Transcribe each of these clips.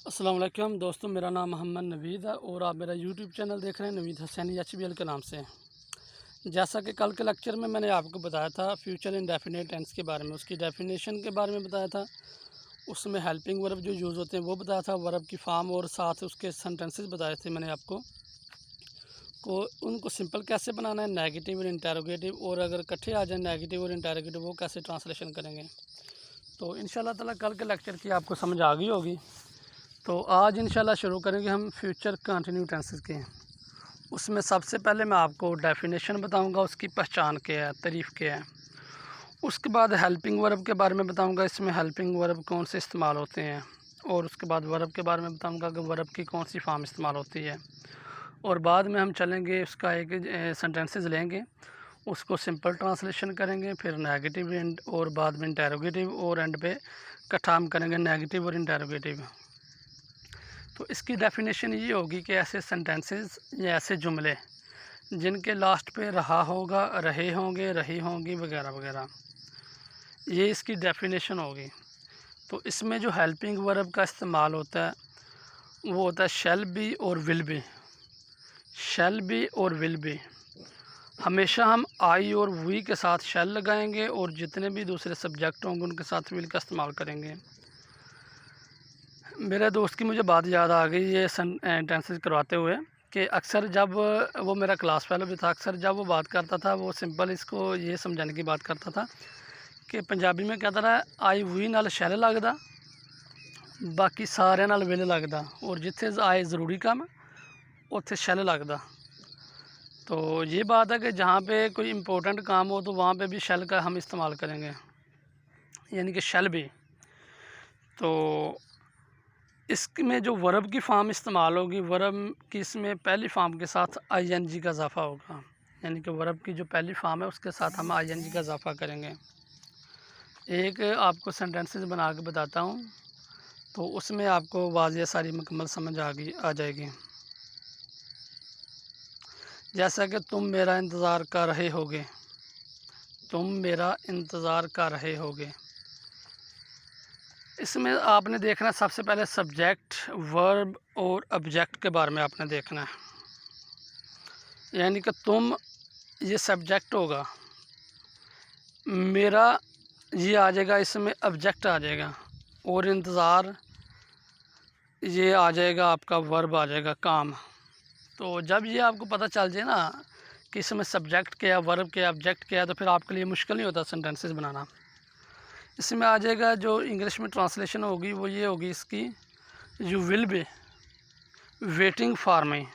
अस्सलाम वालेकुम दोस्तों, मेरा नाम मोहम्मद नवीद है और आप मेरा यूट्यूब चैनल देख रहे हैं नवीद हुसैनी HBL के नाम से। जैसा कि कल के लेक्चर में मैंने आपको बताया था फ्यूचर इंडेफिनिट टेंस के बारे में, उसकी डेफिनेशन के बारे में बताया था। उसमें हेल्पिंग वर्ब जो यूज़ होते हैं वो बताया था, वर्ब की फॉर्म और साथ उसके सेंटेंसेस बताए थे मैंने आपको को उनको सिंपल कैसे बनाना है, नेगेटिव और इंटरोगेटिव, और अगर इकट्ठे आ जाए नेगेटिव और इंटरोगेटिव वो कैसे ट्रांसलेशन करेंगे। तो इंशाल्लाह ताला कल के लेक्चर की आपको समझ आ गई होगी। तो आज इंशाल्लाह शुरू करेंगे हम फ्यूचर कंटिन्यू टेंसेस के। उसमें सबसे पहले मैं आपको डेफिनेशन बताऊंगा, उसकी पहचान क्या है, तारीफ़ क्या है। उसके बाद हेल्पिंग वर्ब के बारे में बताऊंगा, इसमें हेल्पिंग वर्ब कौन से इस्तेमाल होते हैं। और उसके बाद वर्ब के बारे में बताऊंगा कि वर्ब की कौन सी फॉर्म इस्तेमाल होती है। और बाद में हम चलेंगे उसका एक सेंटेंसेस लेंगे, उसको सिंपल ट्रांसलेशन करेंगे, फिर नेगेटिव और बाद में इंटरोगेटिव, और एंड पे इकट्ठा हम करेंगे नेगेटिव और इंटरोगेटिव। तो इसकी डेफिनेशन ये होगी कि ऐसे सेंटेंसेस या ऐसे जुमले जिनके लास्ट पे रहा होगा, रहे होंगे, रही होंगी वगैरह वगैरह, ये इसकी डेफिनेशन होगी। तो इसमें जो हेल्पिंग वर्ब का इस्तेमाल होता है वो होता है शैल बी और विल बी। शैल बी और विल बी हमेशा हम आई और वी के साथ शैल लगाएंगे और जितने भी दूसरे सब्जेक्ट होंगे उनके साथ विल का इस्तेमाल करेंगे। मेरे दोस्त की मुझे बात याद आ गई ये टेंसेस करवाते हुए कि अक्सर जब वो मेरा क्लास फेलो भी था, अक्सर जब वो बात करता था वो सिंपल इसको ये समझाने की बात करता था कि पंजाबी में कहता रहा आई वी नाल शैल लगदा, बाकी सारे नाल विल लगदा, और जिथे आए ज़रूरी काम उत्थे शैल लगदा। तो ये बात है कि जहाँ पे कोई इम्पोर्टेंट काम हो तो वहाँ पे भी शैल का हम इस्तेमाल करेंगे, यानी कि शैल भी। तो इसमें जो वर्ब की फॉर्म इस्तेमाल होगी, वर्ब की इसमें पहली फॉर्म के साथ ING का इजाफ़ा होगा, यानी कि वर्ब की जो पहली फॉर्म है उसके साथ हम ING का इजाफ़ा करेंगे। एक आपको सेंटेंसेस बना के बताता हूँ, तो उसमें आपको वाज़ेह सारी मुकम्मल समझ आ जाएगी। जैसा कि तुम मेरा इंतज़ार कर रहे होगे, तुम मेरा इंतज़ार कर रहे होगे। इसमें आपने देखना है सबसे पहले सब्जेक्ट, वर्ब और ऑब्जेक्ट के बारे में आपने देखना है। यानी कि तुम ये सब्जेक्ट होगा, मेरा ये आ जाएगा, इसमें ऑब्जेक्ट आ जाएगा, और इंतज़ार ये आ जाएगा, आपका वर्ब आ जाएगा, काम। तो जब ये आपको पता चल जाए ना कि इसमें सब्जेक्ट क्या, वर्ब क्या, ऑब्जेक्ट क्या है, तो फिर आपके लिए मुश्किल नहीं होता सेंटेंसेस बनाना। इसमें आ जाएगा जो इंग्लिश में ट्रांसलेशन होगी वो ये होगी इसकी, you will be waiting for me.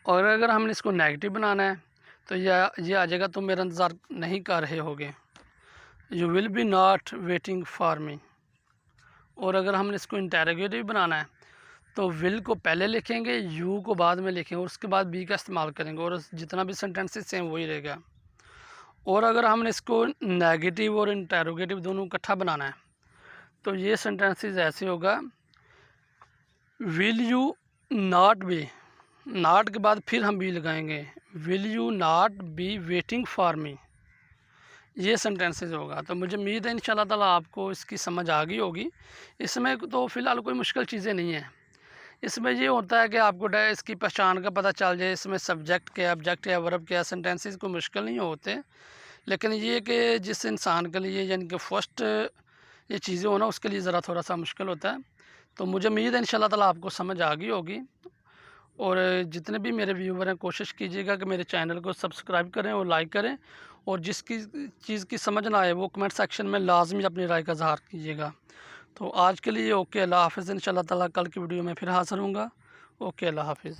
और अगर हमने इसको नेगेटिव बनाना है तो ये आ जाएगा, तुम मेरा इंतज़ार नहीं कर रहे होगे, you will be not waiting for me. और अगर हमने इसको इंटरोगेटिव बनाना है तो विल को पहले लिखेंगे, यू को बाद में लिखेंगे, और उसके बाद बी का इस्तेमाल करेंगे, और जितना भी सेंटेंसेस हैं वही रहेगा। और अगर हमने इसको नेगेटिव और इंटरोगेटिव दोनों इकट्ठा बनाना है तो ये सेंटेंसेस ऐसे होगा, will you not be, not के बाद फिर हम बी लगाएंगे, will you not be waiting for me. ये सेंटेंसेस होगा। तो मुझे उम्मीद है इंशाल्लाह ताला आपको इसकी समझ आ गई होगी। इसमें तो फ़िलहाल कोई मुश्किल चीज़ें नहीं हैं। इसमें ये होता है कि आपको इसकी पहचान का पता चल जाए, इसमें सब्जेक्ट क्या, ऑब्जेक्ट क्या, वर्ब क्या, सेंटेंसेस कोई मुश्किल नहीं होते। लेकिन ये कि जिस इंसान के लिए यानी कि फ़र्स्ट ये चीज़ें हो ना, उसके लिए ज़रा थोड़ा सा मुश्किल होता है। तो मुझे उम्मीद है इंशाल्लाह ताला आपको समझ आ गई होगी। और जितने भी मेरे व्यूवर हैं कोशिश कीजिएगा कि मेरे चैनल को सब्सक्राइब करें और लाइक करें, और जिसकी चीज़ की समझ ना आए वो कमेंट सेक्शन में लाजमी अपनी राय का इज़हार कीजिएगा। तो आज के लिए ओके, अल्लाह हाफ़िज़। इंशाल्लाह ताला कल की वीडियो में फिर हाज़िर होऊंगा। ओके, अल्लाह हाफ़िज़।